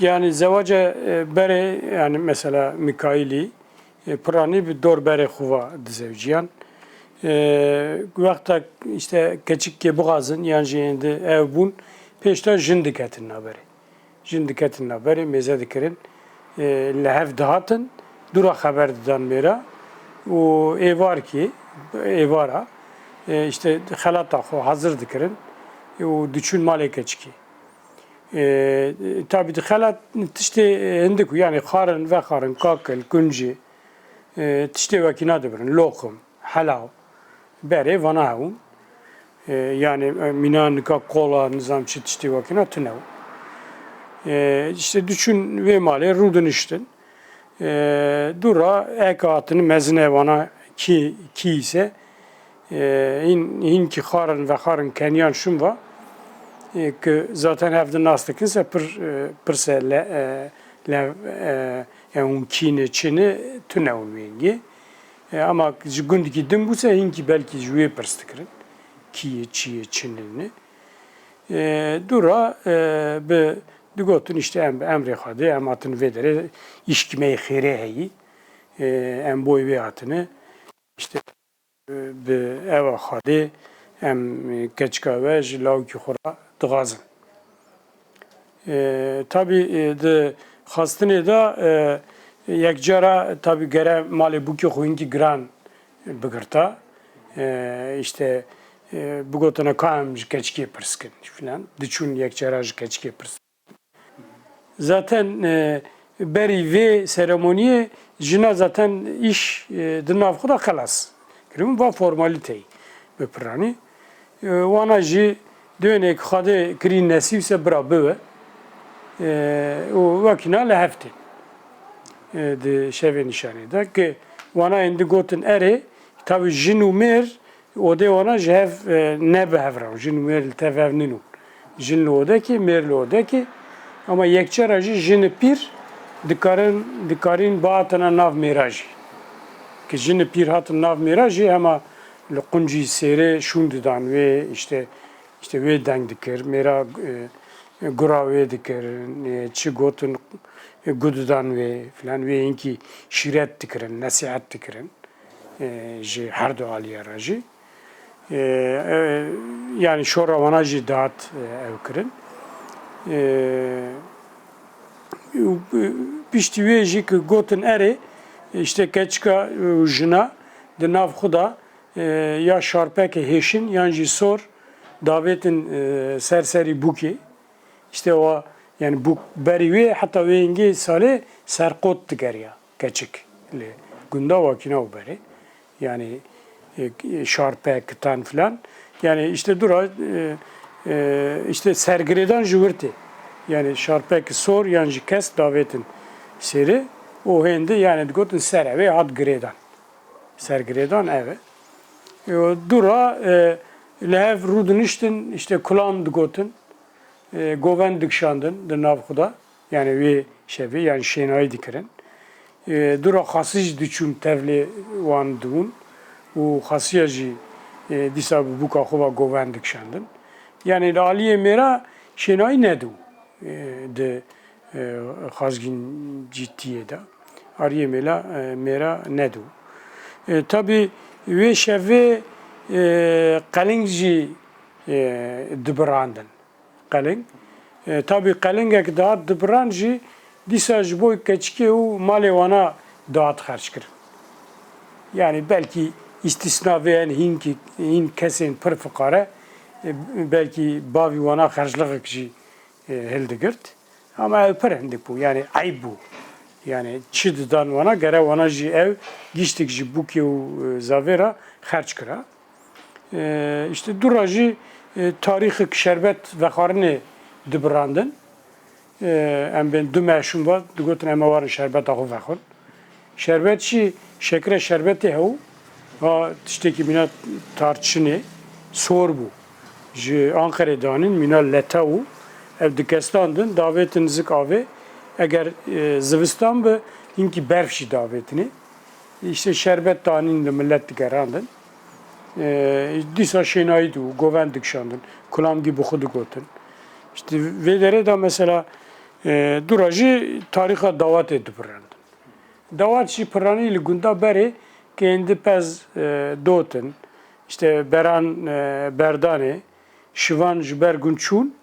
Yani zevaca bere yani mesela Mikaili prani bir dor bere xuva dizevciyan. Vakta işte keçik ki boğazın yani jeyinde ev bun peşte jin diketin haberi. Jin diketin haberi meze dikirin. Lehev dağıtın dura haber didan mera. O ev var ki evara işte halata hazır dikirin. O düşün maleke çıki. Tabii dixelat tiştê hindik yani xarin ve xarin kakil, kunci tiştê wekî nadibirin lokum, helav berê vana hewin yani mîna nika kola nizam çi tiştê wekî na tune işte düşün vê malê rû diniştin dura eka hatini mezine vana ki ise hin ki xarin ve xarin kenyan şumva که zaten evde nasıl se pırse le eun kine çini tüne olmayıngi ama jigundi ki dim bu se hinki belki jüye pırstıkırın kiye çiye çinini dura be digotun işte emre hadi ematın vedere işkimeye xire heyi em boy ve atını işte be eva hadi em keçka ve jilav ki xora dağazın. Tabii de hastane da yekcara tabii gere mali bu ki huyunki gran bıgırta işte bu gotana kam keçki pırskin filan düşün yekcara keçki pırskin. Zaten beri ve seremoniye jina zaten iş dınav kuda kalas. Kırım va formaliteyi beprani. Wana ji dönek xade kirin nesîv se bira bive û wekîna li heftê di şevê nîşanê de ki wana ên digotin erê tabii jin û mêr odê wana ji hev nebe hevra jin û mêr li tev hev nîn û jin li odekî mêr li odekî ama yekçara jî jinê pîr dikarin bihatina nav mêra jî ki jinê pîr hatin nav mêra jî hema li quncî sêrê şûn didan wê işte ve deng dikir, mera gura ve dikir, çi gotun gududan ve filan ve inki şiret dikirin, nasihat dikirin, ji her do aliyara ji. Yani şora vana ji dağıt evkirin. Pişti ve ji ki gotun eri, işte keçka jina, de nav xuda ya şarpeke heşin, yani ji sor, davetin serseri buki işte o yani bu berive hatta ve ingi sale serkot digeriya keçik le gunda vakina o beri yani şarpe kıtan filan yani işte dura işte sergireden jüvürti yani şarpe ki sor yani kes davetin seri o hindi yani gotun sereve ad gredan sergireden eve dura lev ruduniştin işte kulan digotin goven dikşandın de navxuda yani ve şevi yani şenayı dikirin dura xasij diçun tevli wan dun u xasiyajı disa bu kaxova goven dikşandın yani aliye mera şenayı nedu de xazgin ciddiye da ariye mera nedu tabi ve şevi قلنگ جی دبراندن قلنگ tabi قلنگک داد دبران جی دیسا جبوی کچکی و مالی وانا داد خرج کرد yani belki istisna veyen hin kesin per fukara belki bavi wana harclık ki heldigirt ama per hendik bu yani ayıp bu yani çiğdiden wana gere wana ji ev giştik ji bu ki zavera harç kıra işte duracı tarihi şerbet ve karne dibrandın em ben du meşhum var dugotin ema var şerbet ahu vekon şerbetçi şekre şerbeti hev ha tişteki mina tarçını sor bu ji Ankara'danın mina letavu ev dikestandın davetin zik ave eğer zivistan be inki berfşi davetini işte şerbet danin de millet dikerandın disa şenaydı, govendik şandın, kulam gibi xudu gotun. İşte velere de mesela Duracı tariha davet edip pırandın. Davet şi pırani li gunda beri kendi pez dotun, işte beran berdane, şivan jber gunçun,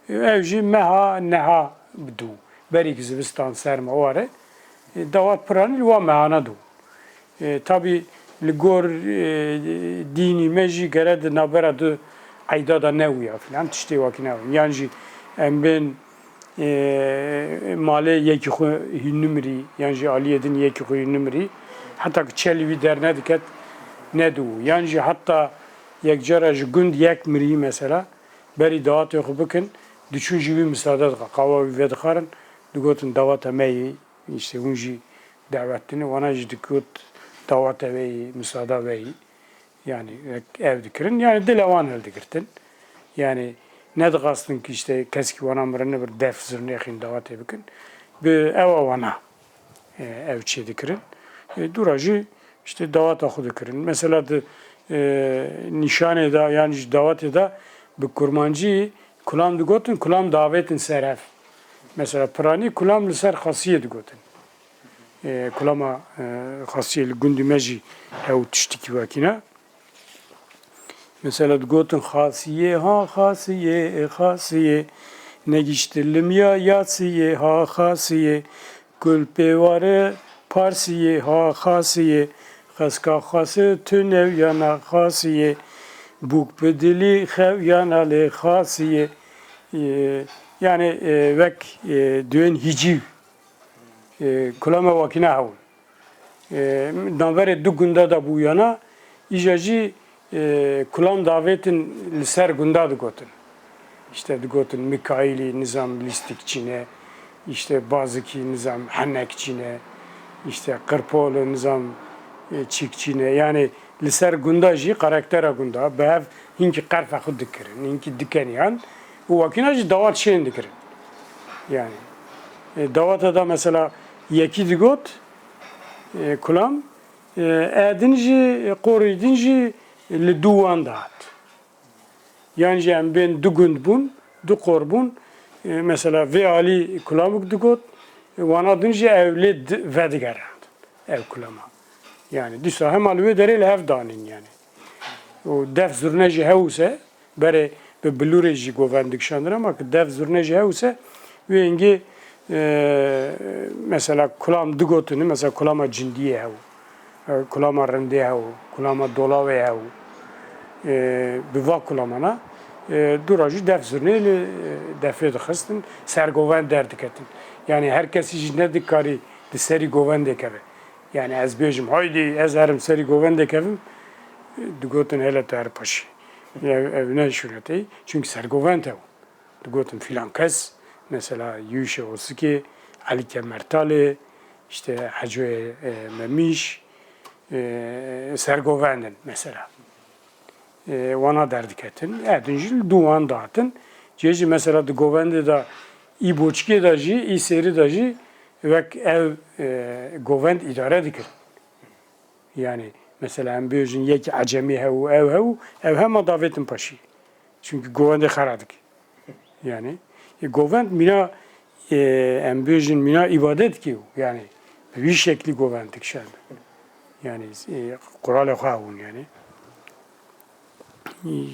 evji meha neha bdu. Beri ki zivistan serma o are. Davet pırani li va mehana du. Tabi li gor dini meji gered nabera du ayda da ne uya filan tişte vakine uya. Yani em ben male yeki xu numri yani aliyedin yeki xu numri hatta çelvi derne diket ne du yani hatta yek jaraj gund yek mri mesela beri davat yok bakın düşün jibi müsaade qava ve dixarın digotun davat meyi işte unji davetini wana jidikot davat ve müsaade ve yani ev dikirin yani dilevan el dikirtin yani ne de kastın ki işte keski vana mırını bir def zırnı yakın davat ebikin. Bir eva vana ev çedikirin. Duracı işte davat akı dikirin. Mesela de nişane da yani davat da bir kurmancı kulam digotun kulam davetin seref. Mesela prani kulam liser khasiye digotun. Kulama khasiye gündü meji ev tiştiki vakina. Mesela gotun hasiye ha hasiye hasiye ne giştirlim ya yatsiye ha hasiye gülpe varı parsiye ha hasiye haska hası tünev yana hasiye buk bedili hev yana le hasiye yani vek düğün hiciv kulama vakine havun danvere du gunda da bu yana icacı kulam davetin liser gunda digotun. İşte digotun Mikaili nizam listikçine, işte bazıki nizam hannekçine, işte Kırpolu nizam çikçine yani liser gunda ji karaktera gunda bev hinki karfa khud dikirin, hinki dikeniyan bu vakinaji davat şeyin dikirin. Yani davata da mesela yeki digot kulam edinci qoridinci li duvan dahat. Yani ben dugund bun, du korbun mesela ve ali kulamuk dugot wana dinci evli vedigerand. Ev kulama. Yani disa hem alve derel hev danin yani. O def zurneji hevse bere be blureji govendik şandır ama def zurneji hevse ve ingi mesela kulam dugotunu mesela kulama cindiye hev. Kulama rende hev, kulama dolave hev. Biva kulamana duracı def zurneli defre dixistin sergoven derdiketin. Yani herkes hiç ne dikkari de seri goven dekeve. Yani ez bejim haydi ez herim seri goven dekevim digotun hele ter paşi. Ev ne şureti? Çünkü sergoven tev. Digotun filan kes mesela Yuşe olsun ki Ali Kemertali işte Hacı Memiş sergovendin mesela. Wana derdiketin. Edinci duvan dağıtın. Ceci mesela de govende da i boçki da ji, i seri da ji ve ev govend idare dikir. Yani mesela em bejin yek acemi hev ev hem davetin paşi. Çünkü govende xaradik. Yani govend mina em bejin mina ibadet ki yani bir şekli govendik şer. Yani Kur'an-ı Kavun yani.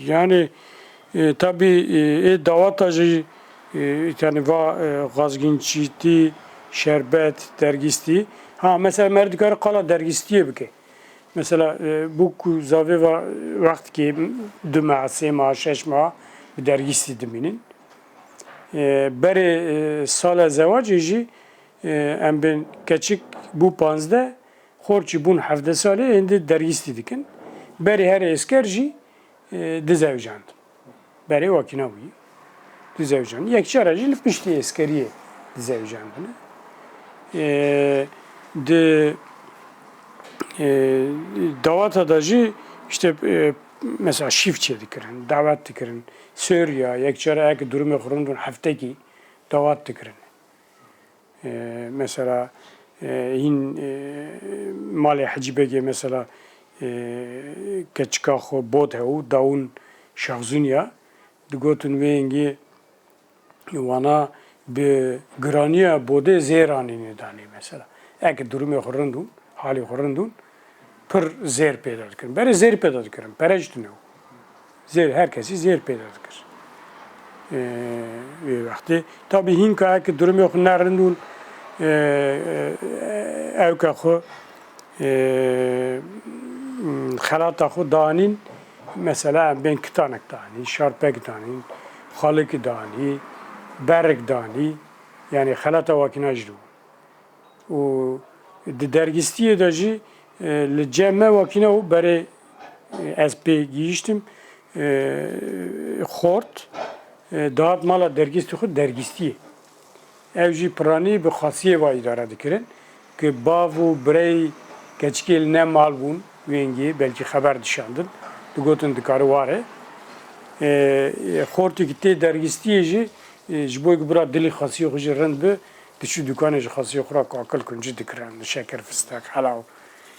Yani tabi davat acı yani va gazginçiti şerbet dergisti ha mesela merdikar kala dergistiye bike mesela bu zave va vakt ki düma sema şeşma bir dergisti diminin beri sala zevacı em ben keçik bu panzde xorçi bun hafde sale indi dergisti dikin beri her eskerci dizevjand. Beri vakina uyi. Dizevjand. Yekçi aracı lipmişti eskeriye dizevjandını. De davat adacı işte mesela şifçe dikirin, davat dikirin. Suriye, yekçi aracı durumu kurumdun haftaki davat dikirin. Mesela in mali hacibege mesela keçika xo bod hew dawun şahzunya digotun ve ingi wana به گرانی بوده زیرانی ندانی مثلا اگه درومی خورندون حالی خورندون پر زیر پیدا کردن برای زیر پیدا کردن برایش دنیو زیر هر کسی زیر پیدا کرد وقتی tabi hinka ki durum yok nereden evka xo xalata xo danin mesela ben kitanek dani şarpek dani xalik dani berk dani yani xalata vakinajdu o dergistiye de ji cemme vakine o bere SP giyiştim xort dağıt mala dergisti xo dergistiye evji prani bi xasiye va idare dikirin ki bavu birey keçkel ne mal bun wengi belki haber dişandın dugotin dikarı vare xorti gitti dergistiye ji jboy gbra dili xasiye xo ji rend bi dişi dükkanı ji xasiye xora akıl kunci dikiren şeker fıstık halav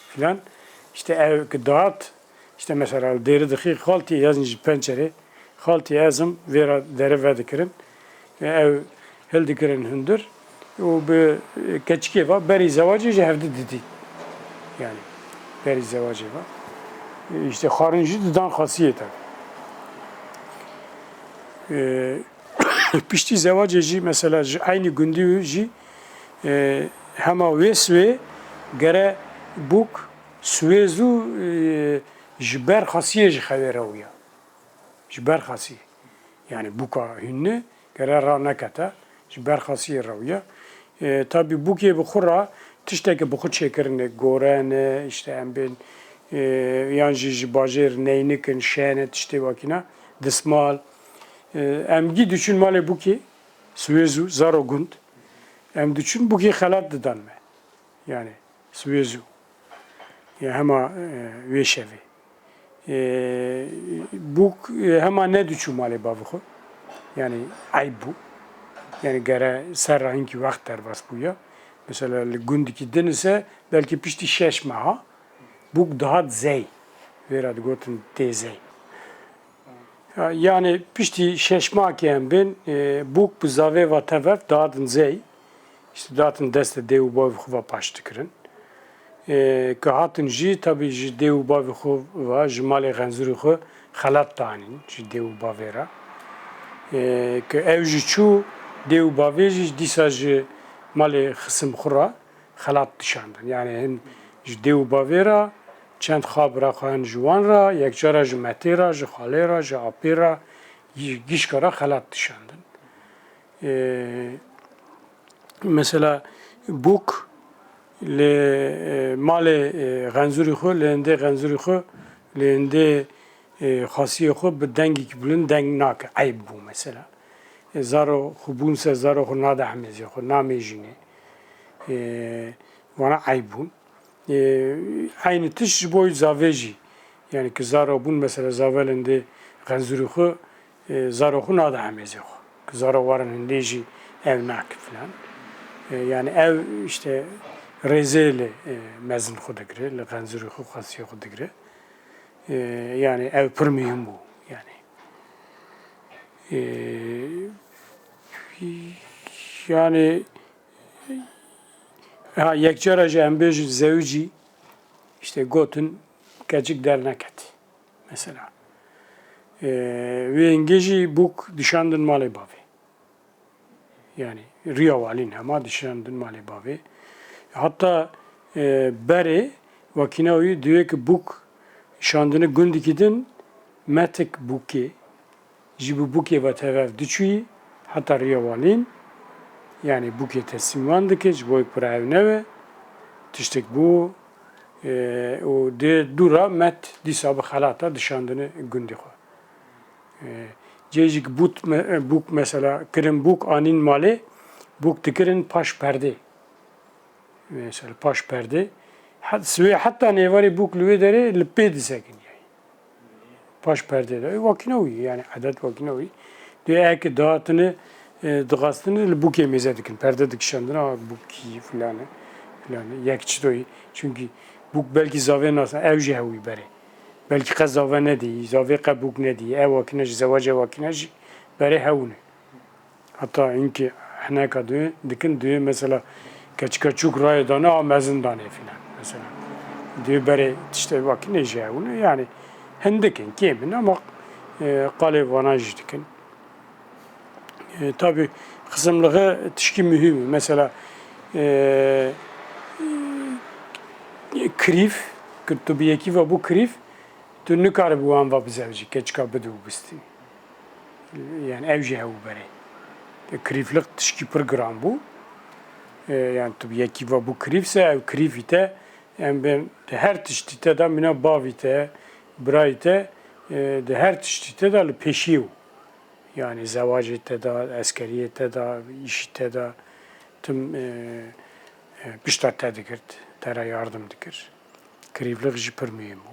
filan işte ev ki dağıt işte mesela deri dixi xalti yazın ji pencere xalti yazım vera dere ve dikirin ev hel dikirin hündür o bir keçki var beri zavacı hevdi dedi yani beri zavacı var işte xarıncı didan xasiyeti pişti zavacı mesela aynı gündüzü hema vesve gere buk suezu jber xasiye xaveroya jber xasiye yani buka hünne gere ranakata jber xasiye rawya tabi bukiye bukhura tişteki bukhu çekirne gorane işte em ben yanjı bajer neynikin şene tişte vakina dismal em gi düşün male buki suezu zarogund em düşün buki xalat didanme yani suezu ya hema veşevi buk hema ne düşün male bavuxu yani ay bu yani gere serrahinki vakt derbas buya mesela gündeki denise belki pişti şeşmaha buk daha zey verad gotin tezey yani pişti şeşma ki ben buk bu zave ve tevef dağıtın zey işte dağıtın deste dev bavuxu va paştıkırın که هاتن جی تابی جی دیو باوی خو و جمال غنزوری خو خلات تانین جی دیو باوی را که اوجی چو دیو باوی جی دیسا جی مال خسم خورا خلات دشاندن یعنی هن جی دیو باوی را چند خواب را خواهن جوان را یک جارا جی متی را جی خاله را جی آپی را گیش کارا خلات دشاندن مثلا بوک le male ganzuri xo lende ganzuri xo lende xasiye xo bi dengî ki bulin deng nake ayb bû mesela zaro xubûn se zaro xo nade hemêzê xo namêjîne wana ayb bûn aynı tiş ji bo zave jî yani ki zaro bûn mesela zave lende ganzuri xo zaro xo nade hemêzê xo ki zaro warin hindê jî ev nake filan yani ev işte rezele mezun xudegre, le ganzuri xu xasiye xudegre. Yani ev pır mühim bu yani. Yani yekcara jembej zevci işte gotun keçik dernek mesela. Ve İngilizce buk dişandın mali bavi. Yani riyavalin ama dişandın mali bavi. Hatta beri vakinavi diyor ki buk şandını gündikidin metek buki jibu buki ve tevev düşüyi hatta riyavalin yani buki teslimvandı ki jiboy para evneve tiştek bu o de dura met disabı halata dışandını gündi xo cecik buk mesela kirin buk anin mali buk dikirin paş perde mesela paş perde hatta nevari buk lüve dere lipe disekin yani paş perde de vakinovi yani adet vakinovi diye ki dağıtını dağıstını buk yemeze dikin perde dikişandına buki filan yekçi doy çünkü buk belki zave nasıl ev jehui bere belki kazave ne diye zave kabuk ne diye ev vakinaj zavaca vakinaj bere hevune hatta inki hineka dikin diye mesela keçika çuk raya dana amezin dane filan mesela. Diye beri işte bak ne şey bunu yani hendekin kimin ama kale vanaj dikin. Tabi kısımlığı tişki mühim. Mesela krif, tu bir yeki ve bu krif tu nikare bu an ve bizevci keçika bedu bisti. Yani evci hevu beri. Kriflik tişki program bu. Yani tu bir yeki ve bu krifse ev krifite yani ben her tiştite de mine bavite, braite de her tiştite de peşiu. Yani zevacete de, askeriyete de, işite de tüm piştat te dikir, tere yardım dikir. Krivlik jî pir mühim bû.